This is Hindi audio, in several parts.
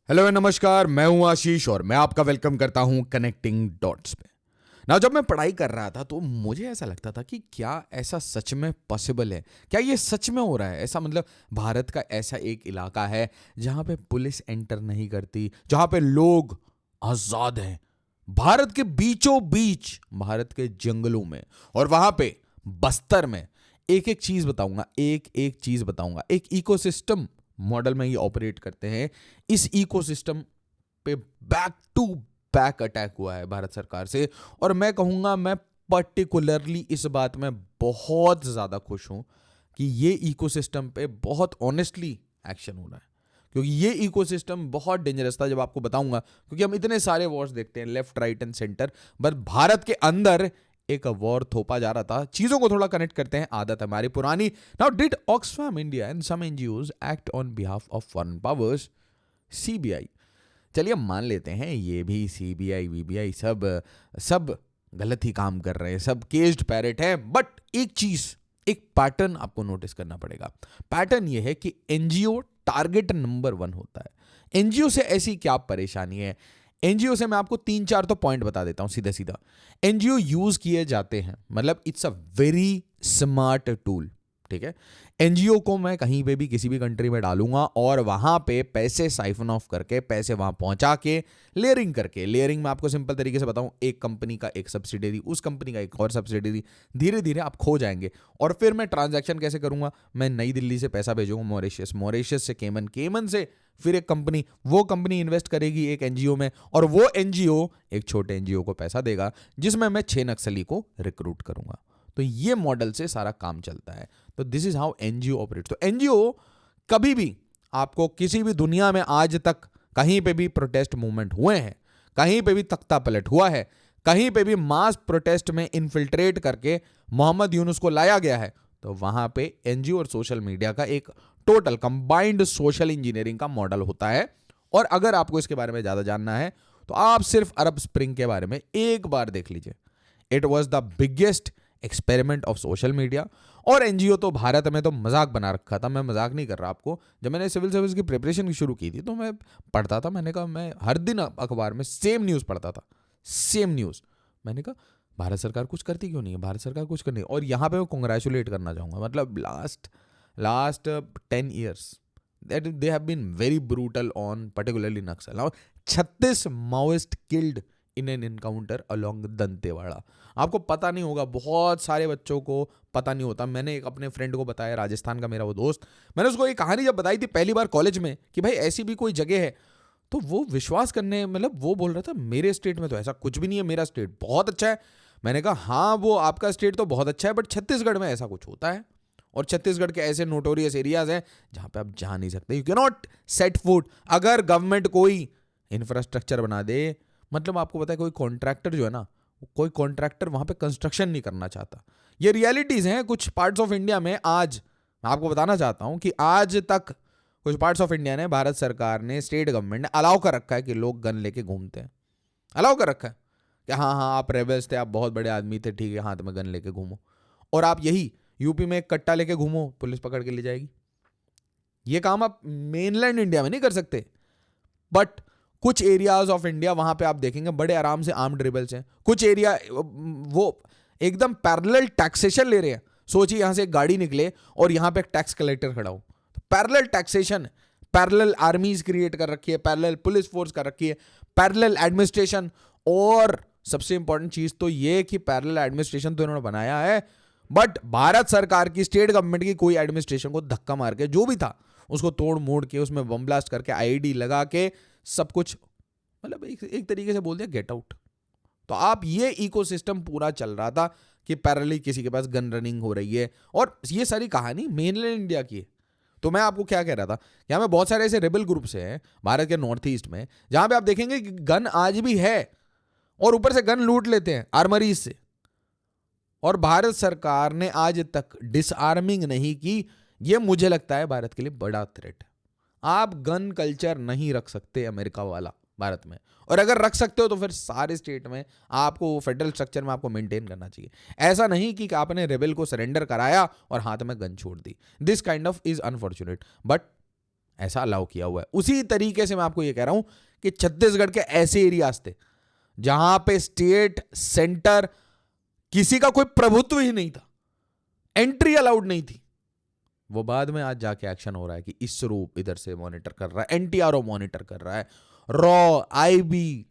हेलो नमस्कार, मैं हूं आशीष और मैं आपका वेलकम करता हूं कनेक्टिंग डॉट्स पे। ना जब मैं पढ़ाई कर रहा था तो मुझे ऐसा लगता था कि क्या ऐसा सच में पॉसिबल है, क्या ये सच में हो रहा है ऐसा। मतलब भारत का ऐसा एक इलाका है जहां पे पुलिस एंटर नहीं करती, जहां पे लोग आजाद हैं, भारत के बीचों बीच, भारत के जंगलों में, और वहां पे बस्तर में एक एक चीज बताऊंगा, एक एक चीज बताऊंगा। एक इकोसिस्टम मॉडल में ये ऑपरेट करते हैं। इस इकोसिस्टम पे बैक टू बैक अटैक हुआ है भारत सरकार से, और मैं कहूंगा, मैं पर्टिकुलरली इस बात में बहुत ज्यादा खुश हूं कि ये इकोसिस्टम पे बहुत ऑनेस्टली एक्शन हो रहा है, क्योंकि ये इकोसिस्टम बहुत डेंजरस था। जब आपको बताऊंगा, क्योंकि हम इतने सारे वॉर्स देखते हैं left right and centre, but Bharat के अंदर एक वॉर थोपा जा रहा था। चीजों को थोड़ा कनेक्ट करते हैं, आदत हमारी पुरानी। Now did Oxfam India and some NGOs act on behalf of foreign powers, CBI. चलिए मान लेते हैं ये भी सीबीआई वीबीआई सब सब गलत ही काम कर रहे हैं, सब केस्ड पैरेट है। बट एक चीज, एक पैटर्न आपको नोटिस करना पड़ेगा। पैटर्न ये है कि एनजीओ टारगेट नंबर 1 होता है। एनजीओ से ऐसी क्या परेशानी है? एनजीओ से मैं आपको 3-4 तो पॉइंट बता देता हूं सीधा सीधा। एनजीओ यूज किए जाते हैं, मतलब it's a very smart tool, ठीक है। एनजीओ को मैं कहीं पे भी किसी भी कंट्री में डालूंगा और वहां पे पैसे साइफन ऑफ करके, पैसे वहां पहुंचा के, लेयरिंग करके, लेयरिंग में आपको सिंपल तरीके से बताऊं, एक कंपनी का एक सब्सिडरी, उस कंपनी का एक और सब्सिडरी, धीरे धीरे आप खो जाएंगे। और फिर मैं ट्रांजैक्शन कैसे करूंगा? मैं नई दिल्ली से पैसा भेजूंगा मॉरिशस, मॉरिशस से केमन, केमन से फिर एक कंपनी, वो कंपनी इन्वेस्ट करेगी एक एनजीओ में, और वो एनजीओ एक छोटे एनजीओ को पैसा देगा, जिसमें मैं 6 नक्सली को रिक्रूट करूंगा। तो ये मॉडल से सारा काम चलता है। तो this is how NGO operate. तो एनजीओ कभी भी आपको किसी भी दुनिया में आज तक कहीं पे भी प्रोटेस्ट मूवमेंट हुए हैं, कहीं पे भी तख्ता पलट हुआ है, कहीं पे भी मास प्रोटेस्ट में इन्फिल्ट्रेट करके मोहम्मद यूनुस को लाया गया है, तो वहां पे एनजीओ और सोशल मीडिया का एक टोटल कंबाइंड सोशल इंजीनियरिंग का मॉडल होता है। और अगर आपको इसके बारे में ज्यादा जानना है तो आप सिर्फ अरब स्प्रिंग के बारे में एक बार देख लीजिए। It was the biggest experiment of social media. और एनजीओ तो भारत में तो मजाक बना रखा था, मैं मजाक नहीं कर रहा आपको। जब मैंने सिविल सर्विस की प्रिपरेशन शुरू की थी तो मैं पढ़ता था, मैंने कहा मैं हर दिन अखबार में सेम न्यूज़ पढ़ता था, सेम न्यूज़। मैंने कहा भारत सरकार कुछ करती क्यों नहीं है, भारत सरकार कुछ करनी है। और यहाँ पे मैं कॉन्ग्रेचुलेट करना चाहूँगा, मतलब last 10 years that they have been very brutal on particularly Naxal. Now 36 Maoist killed in an encounter along Dantewada. आपको पता नहीं होगा, बहुत सारे बच्चों को पता नहीं होता। मैंने एक अपने फ्रेंड को बताया, राजस्थान का मेरा वो दोस्त, मैंने उसको ये कहानी जब बताई थी पहली बार कॉलेज में कि भाई ऐसी भी कोई जगह है, तो वो विश्वास करने, मतलब वो बोल रहा था मेरे स्टेट में तो ऐसा कुछ भी नहीं है, मेरा स्टेट बहुत अच्छा है। मैंने कहा हाँ, वो आपका स्टेट तो बहुत अच्छा है, बट छत्तीसगढ़ में ऐसा कुछ होता है, और छत्तीसगढ़ के ऐसे नोटोरियस एरियाज हैं जहां पे आप जा नहीं सकते, you can not set foot. अगर गवर्नमेंट कोई इंफ्रास्ट्रक्चर बना दे, मतलब आपको पता है कोई कॉन्ट्रैक्टर जो है ना, कोई कॉन्ट्रैक्टर वहां पे कंस्ट्रक्शन नहीं करना चाहता। ये रियलिटीज हैं कुछ पार्ट्स ऑफ इंडिया में। आज मैं आपको बताना चाहता हूं कि आज तक कुछ पार्ट्स ऑफ इंडिया ने, भारत सरकार ने, स्टेट गवर्नमेंट ने अलाउ कर रखा है कि लोग गन लेके घूमते हैं। अलाउ कर रखा है कि हाँ हाँ, आप रेबल्स थे, आप बहुत बड़े आदमी थे, ठीक है, हाथ में गन लेके घूमो। और आप यही यूपी में एक कट्टा लेके घूमो, पुलिस पकड़ के ले जाएगी। ये काम आप मेनलैंड इंडिया में नहीं कर सकते, बट कुछ एरियाज ऑफ इंडिया वहां पे आप देखेंगे बड़े आराम से आर्म्ड रिबल्स हैं। कुछ एरिया वो एकदम पैरेलल टैक्सेशन ले रहे हैं। सोचिए यहां से एक गाड़ी निकले और यहां पे एक टैक्स कलेक्टर खड़ा हो, पैरेलल टैक्सेशन, पैरेलल आर्मीज क्रिएट कर रखी है, पैरेलल पुलिस फोर्स कर रखी है, पैरेलल एडमिनिस्ट्रेशन। और सबसे इंपॉर्टेंट चीज तो ये कि पैरेलल एडमिनिस्ट्रेशन तो इन्होंने बनाया है, बट भारत सरकार की, स्टेट गवर्नमेंट की कोई एडमिनिस्ट्रेशन को धक्का मार के, जो भी था उसको तोड़ मोड़ के, उसमें बम ब्लास्ट करके, आईडी लगा के, सब कुछ, मतलब एक तरीके से बोल दिया गेट आउट। तो आप ये इकोसिस्टम पूरा चल रहा था कि पैरेलली किसी के पास गन रनिंग हो रही है। और ये सारी कहानी मेनलैंड इंडिया की है। तो मैं आपको क्या कह रहा था, यहाँ में बहुत सारे ऐसे रेबल ग्रुप्स हैं भारत के नॉर्थ ईस्ट में, जहां पे आप देखेंगे कि गन आज भी है, और ऊपर से गन लूट लेते हैं आर्मरीज से। और भारत सरकार ने आज तक डिसआर्मिंग नहीं की। ये मुझे लगता है भारत के लिए बड़ा थ्रेट है। आप गन कल्चर नहीं रख सकते अमेरिका वाला भारत में, और अगर रख सकते हो तो फिर सारे स्टेट में आपको, फेडरल स्ट्रक्चर में आपको मेंटेन करना चाहिए। ऐसा नहीं कि आपने रेबल को सरेंडर कराया और हाथ में गन छोड़ दी। This kind of is unfortunate, but ऐसा अलाउ किया हुआ है। उसी तरीके से मैं आपको ये कह रहा हूं कि छत्तीसगढ़ के ऐसे एरियाज थे जहां पे स्टेट सेंटर किसी का कोई प्रभुत्व ही नहीं था, एंट्री अलाउड नहीं थी। वो बाद में आज जाके एक्शन हो रहा है कि इसरो इधर से मॉनिटर कर रहा है, एनटीआरओ मॉनिटर कर रहा है, raw, IB,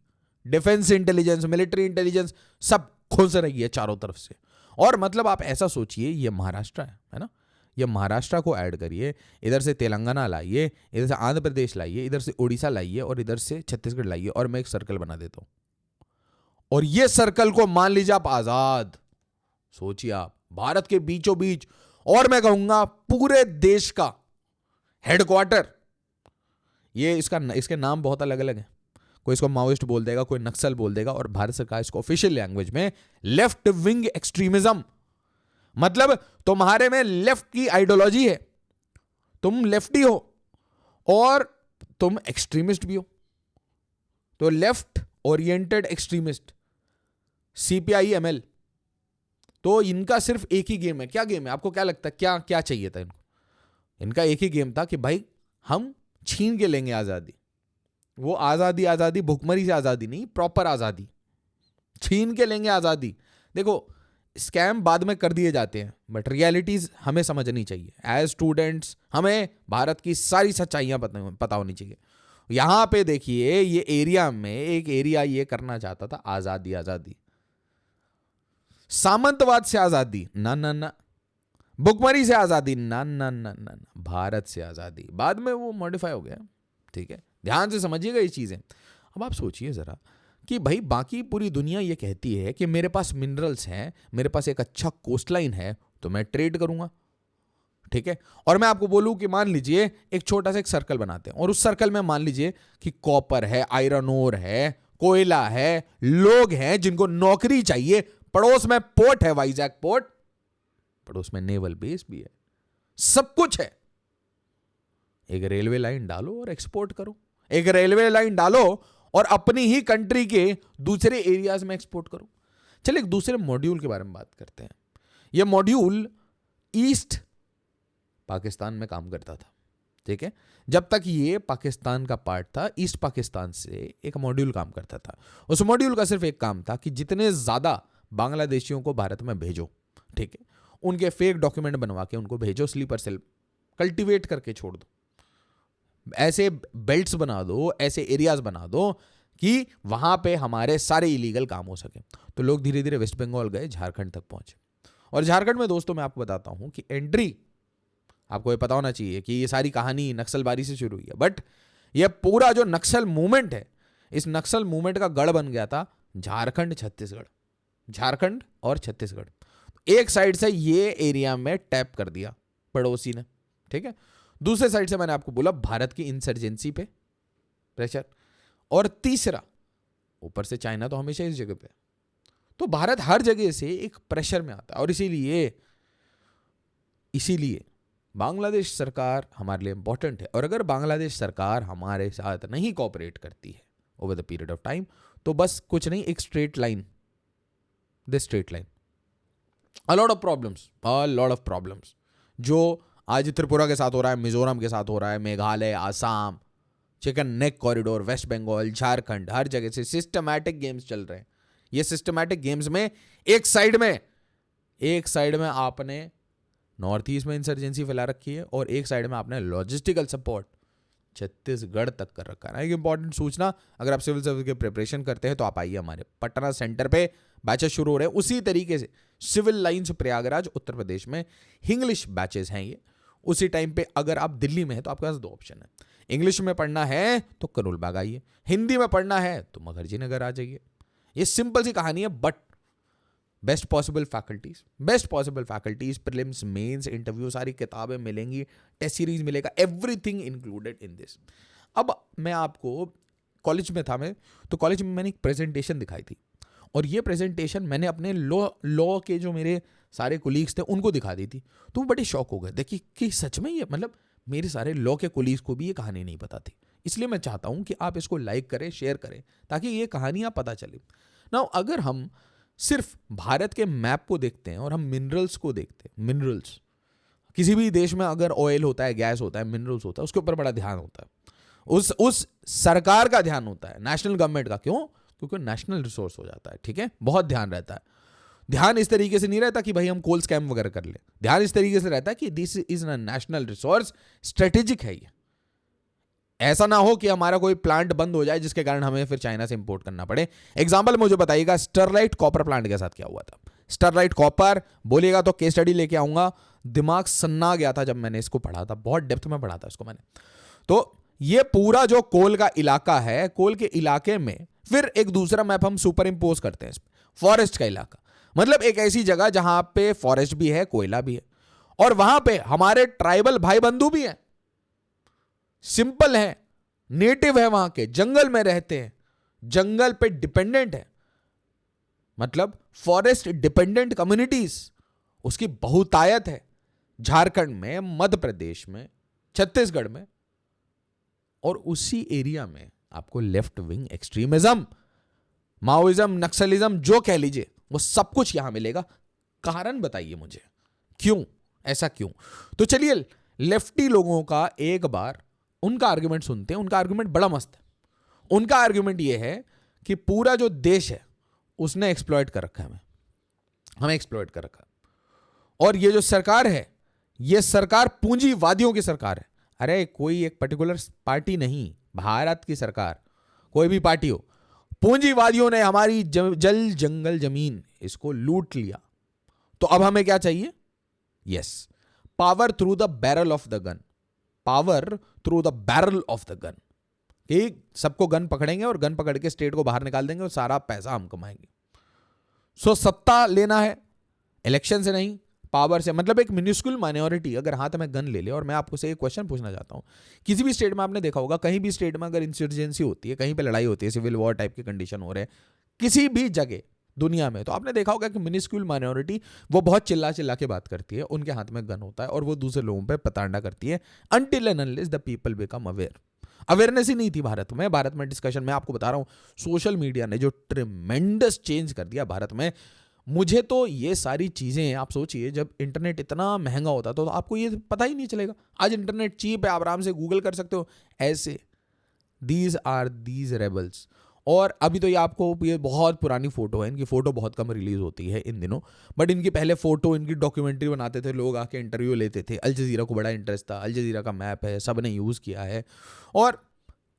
defence intelligence, military intelligence सब खुश रही है चारों तरफ से। और मतलब आप ऐसा सोचिए, ये महाराष्ट्र है ना, ये महाराष्ट्र को ऐड करिए, इधर से तेलंगाना लाइए, इधर से आंध्र प्रदेश लाइए, इधर से उड़ीसा लाइए और इधर से छत्तीसगढ़ लाइए, और मैं एक सर्कल बना देता हूं। और ये सर्कल को मान लीजिए आप आजाद, सोचिए आप भारत के बीचों बीच, और मैं कहूंगा पूरे देश का हेडक्वार्टर। ये इसके नाम बहुत अलग अलग हैं, कोई इसको माओइस्ट बोल देगा, कोई नक्सल बोल देगा, और भारत सरकार इसको ऑफिशियल लैंग्वेज में लेफ्ट विंग एक्सट्रीमिज्म, मतलब तुम्हारे में लेफ्ट की आइडियोलॉजी है, तुम लेफ्टी हो और तुम एक्सट्रीमिस्ट भी हो, तो लेफ्ट ओरिएंटेड एक्सट्रीमिस्ट, CPI-ML। तो इनका सिर्फ एक ही गेम है। क्या गेम है आपको क्या लगता है, क्या क्या चाहिए था इनको? इनका एक ही गेम था कि भाई हम छीन के लेंगे आजादी। वो आजादी आजादी भुखमरी से आजादी नहीं, प्रॉपर आजादी, छीन के लेंगे आजादी। देखो स्कैम बाद में कर दिए जाते हैं, बट रियलिटीज हमें समझनी चाहिए। एज स्टूडेंट्स हमें भारत की सारी सच्चाइयां पता होनी चाहिए। यहां पे देखिए, ये एरिया में एक एरिया ये करना चाहता था आजादी आजादी, सामंतवाद से आजादी ना ना ना, भुखमरी से आजादी ना ना ना ना, भारत से आजादी। बाद में वो मॉडिफाई हो गया, ठीक है, ध्यान से समझिएगा ये चीजें। अब आप सोचिए जरा कि भाई बाकी पूरी दुनिया ये कहती है कि मेरे पास मिनरल्स हैं, मेरे पास एक अच्छा कोस्टलाइन है, तो मैं ट्रेड करूंगा, ठीक है। और मैं आपको बोलूं कि मान लीजिए एक छोटा सा एक सर्कल बनाते हैं, और उस सर्कल में मान लीजिए कि कॉपर है, आयरन ओर है, कोयला है, लोग हैं जिनको नौकरी चाहिए, पड़ोस में पोर्ट है, वाइजैक पोर्ट, पड़ोस में नेवल बेस भी है, सब कुछ है। एक रेलवे लाइन डालो और एक्सपोर्ट करो, एक रेलवे लाइन डालो और अपनी ही कंट्री के दूसरे एरियाज में एक्सपोर्ट करो। चलिए एक दूसरे मॉड्यूल के बारे में बात करते हैं। यह मॉड्यूल ईस्ट पाकिस्तान में काम करता था, ठीक है। जब तक ये पाकिस्तान का पार्ट था, ईस्ट पाकिस्तान से एक मॉड्यूल काम करता था। उस मॉड्यूल का सिर्फ एक काम था कि जितने ज्यादा बांग्लादेशियों को भारत में भेजो, ठीक है, उनके फेक डॉक्यूमेंट बनवा के उनको भेजो, स्लीपर सेल कल्टीवेट करके छोड़ दो, ऐसे बेल्ट्स बना दो, ऐसे एरियाज बना दो कि वहां पे हमारे सारे इलीगल काम हो सके। तो लोग धीरे धीरे वेस्ट बंगाल गए, झारखंड तक पहुंचे। और झारखंड में दोस्तों मैं आपको बताता हूं कि एंट्री, आपको ये पता होना चाहिए कि ये सारी कहानी नक्सलबारी से शुरू हुई है, बट ये पूरा जो नक्सल मूवमेंट है, इस नक्सल मूवमेंट का गढ़ बन गया था झारखंड छत्तीसगढ़, झारखंड और छत्तीसगढ़। एक साइड से ये एरिया में टैप कर दिया पड़ोसी ने, ठीक है। दूसरे साइड से मैंने आपको बोला भारत की इंसर्जेंसी पे प्रेशर, और तीसरा ऊपर से चाइना तो हमेशा इस जगह पे। तो भारत हर जगह से एक प्रेशर में आता है, और इसीलिए बांग्लादेश सरकार हमारे लिए इंपॉर्टेंट है। और अगर बांग्लादेश सरकार हमारे साथ नहीं कोऑपरेट करती है over the period of time, तो बस कुछ नहीं, एक straight line, this straight line, a lot of problems, जो आज त्रिपुरा के साथ हो रहा है, मिजोरम के साथ हो रहा है, Meghalaya, Assam, chicken neck corridor, West Bengal, Jharkhand, हर जगह से सिस्टमैटिक गेम्स चल रहे हैं। ये सिस्टमैटिक गेम्स में एक साइड में आपने नॉर्थ ईस्ट में इंसर्जेंसी फैला रखी है, और एक साइड में आपने लॉजिस्टिकल सपोर्ट छत्तीसगढ़ तक कर रखा है। एक इंपॉर्टेंट सूचना, अगर आप सिविल सर्विस की प्रिपरेशन करते हैं तो आप आइए हमारे पटना सेंटर पे, बैचेस शुरू हो रहे हैं। उसी तरीके से सिविल लाइंस प्रयागराज उत्तर प्रदेश में इंग्लिश बैचेस हैं ये। उसी टाइम पे अगर आप दिल्ली में हैं तो आपके पास दो ऑप्शन है, इंग्लिश में पढ़ना है तो करोल बाग आइए, हिंदी में पढ़ना है तो मुखर्जी नगर आ जाइए। ये सिंपल सी कहानी है, but best possible faculties, prelims, mains, interview, सारी किताबें मिलेंगी, टेस्ट सीरीज मिलेगा, एवरीथिंग इंक्लूडेड इन दिस। अब मैं आपको कॉलेज में था, तो कॉलेज में मैंने एक प्रेजेंटेशन दिखाई थी, और ये प्रेजेंटेशन मैंने अपने लॉ के जो मेरे सारे कोलीग्स थे उनको दिखा दी थी। तो वो बड़े शौक हो गए, देखिए कि सच में ये, मतलब मेरे सारे लॉ के कोलीग्स को भी ये कहानी नहीं पता थी। इसलिए मैं चाहता हूं कि आप इसको लाइक करें, शेयर करें, ताकि ये कहानियां पता चले। नाउ अगर हम सिर्फ भारत के मैप को देखते हैं और हम मिनरल्स को देखते हैं, मिनरल्स किसी भी देश में अगर ऑयल होता है, गैस होता है, मिनरल्स होता है, उसके ऊपर बड़ा ध्यान होता है, उस सरकार का ध्यान होता है, नेशनल गवर्नमेंट का। क्यों? क्योंकि नेशनल रिसोर्स हो जाता है, ठीक है, बहुत ध्यान रहता है। ध्यान इस तरीके से नहीं रहता कि भाई हम कोल स्कैम वगैरह कर ले, ध्यान इस तरीके से रहता है कि this is a national resource, strategic है ये। ऐसा ना हो कि हमारा कोई प्लांट बंद हो जाए जिसके कारण हमें फिर चाइना से इंपोर्ट करना पड़े। एग्जांपल मुझे बताइएगा स्टरलाइट कॉपर प्लांट के साथ क्या हुआ था। स्टरलाइट कॉपर बोलिएगा तो केस स्टडी लेके आऊंगा, दिमाग सन्ना गया था जब मैंने इसको पढ़ा था, बहुत डेप्थ में पढ़ा था इसको मैंने। तो ये पूरा जो कोल का इलाका है, कोल के इलाके में फिर एक दूसरा मैप हम सुपर इंपोज करते हैं, फॉरेस्ट का इलाका, मतलब एक ऐसी जगह जहां पे फॉरेस्ट भी है, कोयला भी है, और वहां पे हमारे ट्राइबल भाई बंधु भी हैं, सिंपल है, नेटिव है, वहां के जंगल में रहते हैं, जंगल पे डिपेंडेंट है, मतलब फॉरेस्ट डिपेंडेंट कम्युनिटीज, उसकी बहुतायत है झारखंड में, मध्य प्रदेश में, छत्तीसगढ़ में। और उसी एरिया में आपको left wing extremism, Maoism, Naxalism, जो कह लीजिए, वो सब कुछ यहां मिलेगा। कारण बताइए मुझे, क्यों? ऐसा क्यों? तो चलिए लेफ्टी लोगों का एक बार उनका आर्गुमेंट सुनते हैं। उनका आर्गुमेंट बड़ा मस्त है। उनका आर्गुमेंट यह है कि पूरा जो देश है उसने एक्सप्लॉइट कर रखा है, हमें एक्सप्लॉइट कर रखा है, और ये जो सरकार है, ये सरकार पूंजीवादियों की सरकार है। अरे कोई एक पर्टिकुलर पार्टी नहीं, भारत की सरकार, कोई भी पार्टी हो, पूंजीवादियों ने हमारी जल जंगल जमीन इसको लूट लिया। तो अब हमें क्या चाहिए? Yes, power through the barrel of the gun, power through the barrel of the gun. कि सबको गन पकड़ेंगे और गन पकड़ के स्टेट को बाहर निकाल देंगे और सारा पैसा हम कमाएंगे। सो सत्ता लेना है इलेक्शन से नहीं, पावर से। मतलब एक मिनिस्कुल माइनॉरिटी अगर हाथ में गन ले ले, और मैं आपको से एक क्वेश्चन पूछना चाहता हूं, किसी भी स्टेट में आपने देखा होगा, कहीं भी स्टेट में अगर इंसर्जेंसी होती है, कहीं पे लड़ाई होती है, सिविल वॉर टाइप के कंडीशन हो रहे हैं किसी भी जगह दुनिया में, तो आपने देखा होगा कि मिनिस्कुल माइनॉरिटी वो बहुत चिल्ला चिल्ला के बात करती है, उनके हाथ में गन होता है और वो दूसरे लोगों पे प्रताड़ना करती है, until and unless the people become aware. Awareness ही नहीं थी भारत में डिस्कशन में आपको बता रहा हूं, सोशल मीडिया ने जो ट्रिमेंडस चेंज कर दिया भारत में। मुझे तो ये सारी चीजें, आप सोचिए जब इंटरनेट इतना महंगा होता तो आपको ये पता ही नहीं चलेगा। आज इंटरनेट चीप है, आप आराम से गूगल कर सकते हो ऐसे। These are these rebels. और अभी तो ये आपको, ये बहुत पुरानी फोटो है, इनकी फोटो बहुत कम रिलीज होती है इन दिनों, बट इनकी पहले फोटो, इनकी डॉक्यूमेंट्री बनाते थे लोग, आके इंटरव्यू लेते थे। अल जजीरा को बड़ा इंटरेस्ट था, अल जजीरा का मैप है, सब ने यूज किया है, और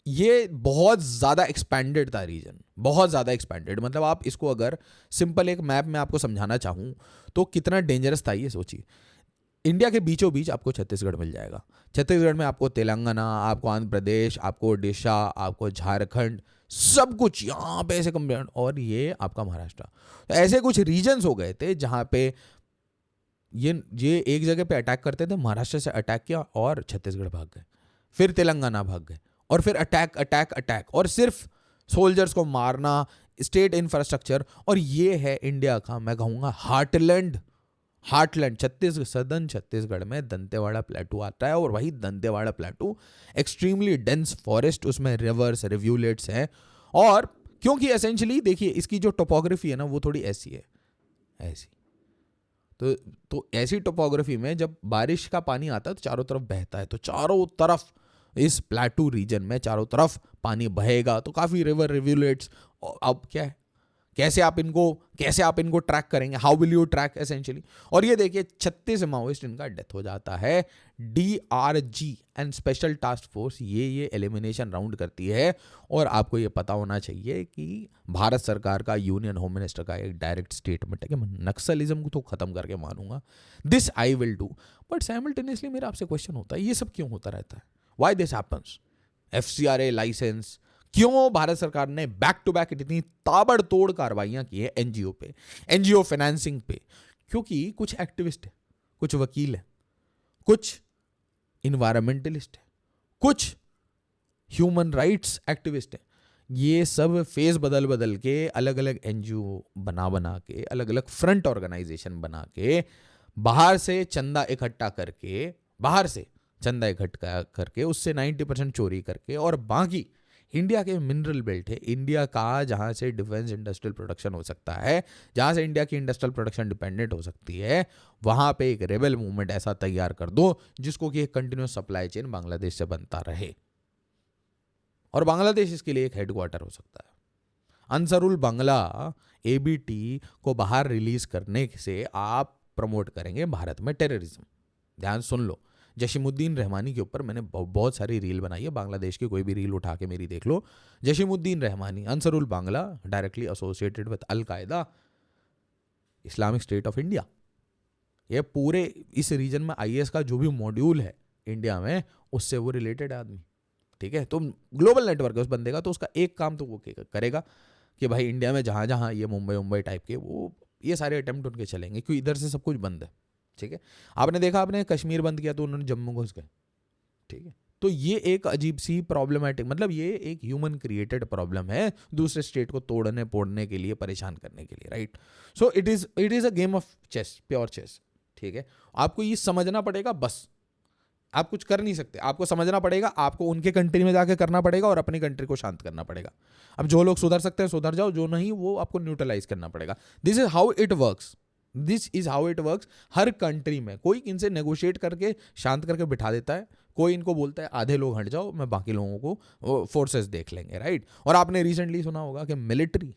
ये बहुत ज़्यादा एक्सपैंडेड था रीजन, बहुत ज़्यादा एक्सपैंडेड। मतलब आप इसको अगर सिंपल एक मैप में आपको समझाना चाहूँ तो कितना डेंजरस था ये सोचिए। इंडिया के बीचों बीच आपको छत्तीसगढ़ मिल जाएगा, छत्तीसगढ़ में आपको तेलंगाना, आपको आंध्र प्रदेश, आपको ओडिशा, आपको झारखंड, सब कुछ यहाँ पे ऐसे कंपेयर, और ये आपका महाराष्ट्र। तो ऐसे कुछ रीजन्स हो गए थे जहाँ पे ये एक जगह पे अटैक करते थे, महाराष्ट्र से अटैक किया और छत्तीसगढ़ भाग गए, फिर तेलंगाना भाग गए, और फिर अटैक अटैक अटैक, और सिर्फ सोल्जर्स को मारना, स्टेट इंफ्रास्ट्रक्चर। और ये है इंडिया का, मैं कहूँगा हार्टलैंड। हार्टलैंड सदर्न छत्तीसगढ़ में दंतेवाड़ा प्लेटू आता है, और वही दंतेवाड़ा प्लेटू एक्सट्रीमली डेंस फॉरेस्ट, उसमें रिवर्स, रिव्यूलेट्स हैं। और क्योंकि एसेंशियली देखिए इसकी जो टोपोग्राफी है ना, वो थोड़ी ऐसी है, ऐसी। तो ऐसी टोपोग्राफी में जब बारिश का पानी आता है तो चारों तरफ बहता है, तो चारों तरफ इस प्लेटू रीजन में चारों तरफ पानी बहेगा, तो काफ़ी रिवर, रिव्यूलेट्स। अब क्या है, कैसे आप इनको ट्रैक करेंगे? How will you track essentially? और ये देखिए 36 माओइस्ट इनका डेथ हो जाता है। DRG and special task force ये एलिमिनेशन राउंड करती है। और आपको ये पता होना चाहिए कि भारत सरकार का, यूनियन होम मिनिस्टर का एक डायरेक्ट स्टेटमेंट है कि मैं नक्सलिज्म को तो खत्म करके मानूंगा, this I will do. But simultaneously मेरा आपसे क्वेश्चन होता है, ये सब क्यों होता रहता है? Why this happens? FCRA license, क्यों भारत सरकार ने बैक टू बैक इतनी ताबड़तोड़ कार्रवाइयां की है एनजीओ पे, एनजीओ फाइनेंसिंग पे? क्योंकि कुछ एक्टिविस्ट है, कुछ वकील है, कुछ इन्वायरमेंटलिस्ट है, कुछ ह्यूमन राइट्स एक्टिविस्ट है। ये सब फेस बदल बदल के, अलग अलग एनजीओ बना के, अलग अलग फ्रंट ऑर्गेनाइजेशन बना के, बाहर से चंदा इकट्ठा करके, उससे 90% चोरी करके, और बाकी इंडिया के मिनरल बेल्ट है, इंडिया का जहाँ से डिफेंस इंडस्ट्रियल प्रोडक्शन हो सकता है, जहाँ से इंडिया की इंडस्ट्रियल प्रोडक्शन डिपेंडेंट हो सकती है, वहाँ पे एक रेबल मूवमेंट ऐसा तैयार कर दो जिसको कि एक कंटिन्यूस सप्लाई चेन बांग्लादेश से बनता रहे, और बांग्लादेश इसके लिए एक हेडक्वार्टर हो सकता है। अंसरुल बांग्ला एबीटी को बाहर रिलीज करने से आप प्रमोट करेंगे भारत में टेररिज्म। ध्यान सुन लो, जशीमुद्दीन रहमानी के ऊपर मैंने बहुत सारी रील बनाई है, बांग्लादेश की कोई भी रील उठा के मेरी देख लो। Jashimuddin Rahmani, Ansarul Bangla directly associated with al Qaeda, Islamic state of India. ये पूरे इस रीजन में आईएस का जो भी मॉड्यूल है इंडिया में, उससे वो रिलेटेड है आदमी, ठीक है। तो ग्लोबल नेटवर्क है उस बंदे का, तो उसका एक काम तो वो करेगा कि भाई इंडिया में जहाँ जहाँ ये मुंबई टाइप के वो ये सारे अटेम्प्ट उनके चलेंगे, क्योंकि इधर से सब कुछ बंद है, ठीक है। आपने देखा, आपने कश्मीर बंद किया तो उन्होंने जम्मू घुस गए, ठीक है। तो ये एक अजीब सी प्रॉब्लमेटिक, मतलब ये एक ह्यूमन क्रिएटेड प्रॉब्लम है, दूसरे स्टेट को तोड़ने पोड़ने के लिए, परेशान करने के लिए, right. So it is a game of chess, pure chess, ठीक है। आपको ये समझना पड़ेगा, बस आप कुछ कर नहीं सकते, आपको समझना पड़ेगा, आपको उनके कंट्री में जाके करना पड़ेगा और अपनी कंट्री को शांत करना पड़ेगा। अब जो लोग सुधर सकते हैं सुधर जाओ, जो नहीं वो आपको न्यूट्रलाइज करना पड़ेगा। This is how it works, this is how it works. Her country में कोई इनसे नेगोशिएट करके शांत करके बिठा देता है, कोई इनको बोलता है आधे लोग हट जाओ, मैं बाकी लोगों को फोर्सेस देख लेंगे, राइट। और आपने रिसेंटली सुना होगा कि मिलिट्री,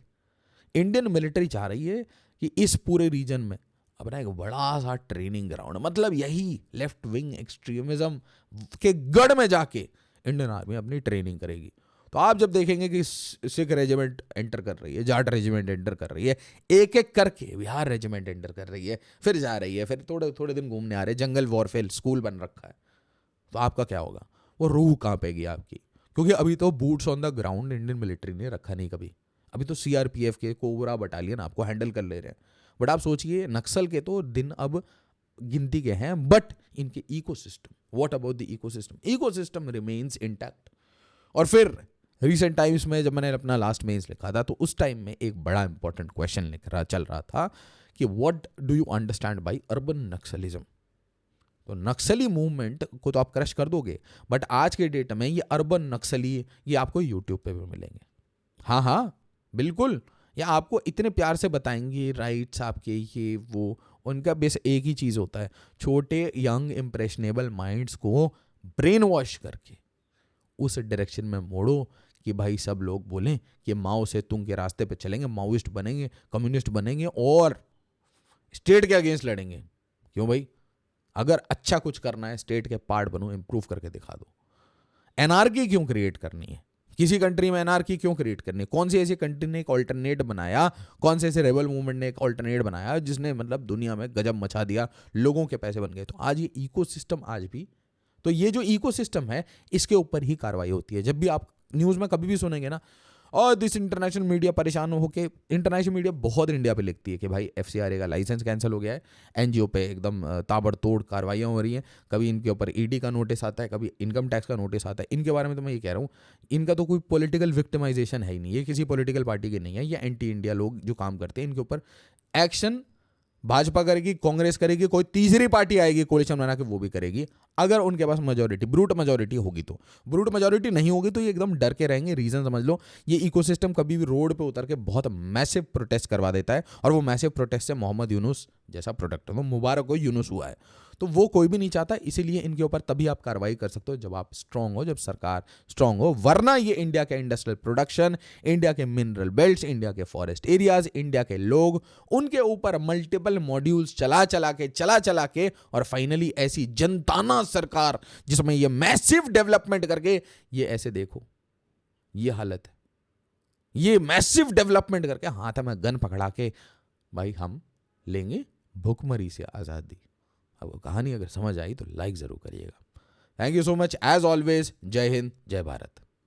इंडियन मिलिट्री चाह रही है कि इस पूरे रीजन में अपना एक बड़ा सा ट्रेनिंग ग्राउंड, मतलब यही लेफ्ट विंग एक्सट्रीमिज्म के गढ़ में जाके इंडियन आर्मी अपनी ट्रेनिंग करेगी। तो आप जब देखेंगे कि सिख रेजिमेंट एंटर कर रही है, जाट रेजिमेंट एंटर कर रही है, एक एक करके बिहार रेजिमेंट एंटर कर रही है, फिर जा रही है, फिर थोड़े थोड़े दिन घूमने आ रहे हैं, जंगल वॉरफेयर स्कूल बन रखा है, तो आपका क्या होगा? वो रूह कांपेगी आपकी, क्योंकि अभी तो boots on the ground Indian military ने रखा नहीं कभी। अभी तो सीआरपीएफ के कोबरा बटालियन आपको हैंडल कर ले रहे हैं। बट आप सोचिए, नक्सल के तो दिन अब गिनती के हैं, बट इनके ecosystem, what about the ecosystem? Ecosystem remains intact. और फिर रिसेंट टाइम्स में जब मैंने अपना लास्ट मेंस लिखा था, तो उस टाइम में एक बड़ा इंपॉर्टेंट क्वेश्चन चल रहा था कि what do you understand by urban Naxalism? तो नक्सली मूवमेंट को तो आप क्रश कर दोगे, बट आज के डेट में ये अर्बन नक्सली, ये आपको यूट्यूब पे भी मिलेंगे। हाँ हाँ बिल्कुल, या आपको इतने प्यार से बताएंगे राइट्स आपके, ये वो, उनका बेस एक ही चीज़ होता है, छोटे यंग इंप्रेशनेबल माइंड्स को ब्रेन वॉश करके उस डायरेक्शन में मोड़ो कि भाई सब लोग बोलें कि माओ से तुंग के रास्ते पे चलेंगे, माओइस्ट बनेंगे, कम्युनिस्ट बनेंगे और स्टेट के अगेंस्ट लड़ेंगे। क्यों भाई? अगर अच्छा कुछ करना है, स्टेट के पार्ट बनो, इंप्रूव करके दिखा दो। एनार्की क्यों क्रिएट करनी है? किसी कंट्री में एनार्की क्यों क्रिएट करनी है? कौन सी ऐसी कंट्री ने एक ऑल्टरनेट बनाया, कौन से ऐसे रेबल मूवमेंट ने एक ऑल्टरनेट बनाया जिसने मतलब दुनिया में गजब मचा दिया, लोगों के पैसे बन गए? तो आज ये इकोसिस्टम, आज भी तो ये जो इकोसिस्टम है, इसके ऊपर ही कार्रवाई होती है। जब भी आप न्यूज़ में कभी भी सुनेंगे ना, और दिस इंटरनेशनल मीडिया परेशान हो के, इंटरनेशनल मीडिया बहुत इंडिया पे लिखती है कि भाई एफसीआरए का लाइसेंस कैंसिल हो गया है, एनजीओ पे एकदम ताबड़तोड़ कार्रवाइयाँ हो रही हैं, कभी इनके ऊपर ईडी का नोटिस आता है, कभी इनकम टैक्स का नोटिस आता है। इनके बारे में तो मैं ये कह रहा हूँ, इनका तो कोई पॉलिटिकल विक्टिमाइजेशन है ही नहीं, ये किसी पॉलिटिकल पार्टी के नहीं है, ये एंटी इंडिया लोग जो काम करते हैं, इनके ऊपर एक्शन भाजपा करेगी, कांग्रेस करेगी, कोई तीसरी पार्टी आएगी कोalition बना के, वो भी करेगी, अगर उनके पास मेजोरिटी, ब्रूट मेजोरिटी होगी। तो ब्रूट मेजोरिटी नहीं होगी तो ये एकदम डर के रहेंगे। रीजन समझ लो, ये इकोसिस्टम कभी भी रोड पे उतर के बहुत मैसिव प्रोटेस्ट करवा देता है, और वो मैसिव प्रोटेस्ट से मोहम्मद यूनुस जैसा प्रोडक्ट हो, मुबारक हो, यूनुस हुआ है, तो वो कोई भी नहीं चाहता। इसीलिए इनके ऊपर तभी आप कार्रवाई कर सकते हो जब आप स्ट्रांग हो, जब सरकार स्ट्रांग हो, वरना ये इंडिया के इंडस्ट्रियल प्रोडक्शन, इंडिया के मिनरल बेल्ट्स, इंडिया के फॉरेस्ट एरियाज, इंडिया के लोग, उनके ऊपर मल्टीपल मॉड्यूल्स चला चला के और फाइनली ऐसी जनताना सरकार जिसमें ये मैसिव डेवलपमेंट करके, ये ऐसे देखो ये हालत है, ये मैसिव डेवलपमेंट करके हाथ में गन पकड़ा के भाई हम लेंगे भुखमरी से आज़ादी। अब कहानी अगर समझ आई तो लाइक ज़रूर करिएगा। Thank you so much as always. जय हिंद, जय भारत।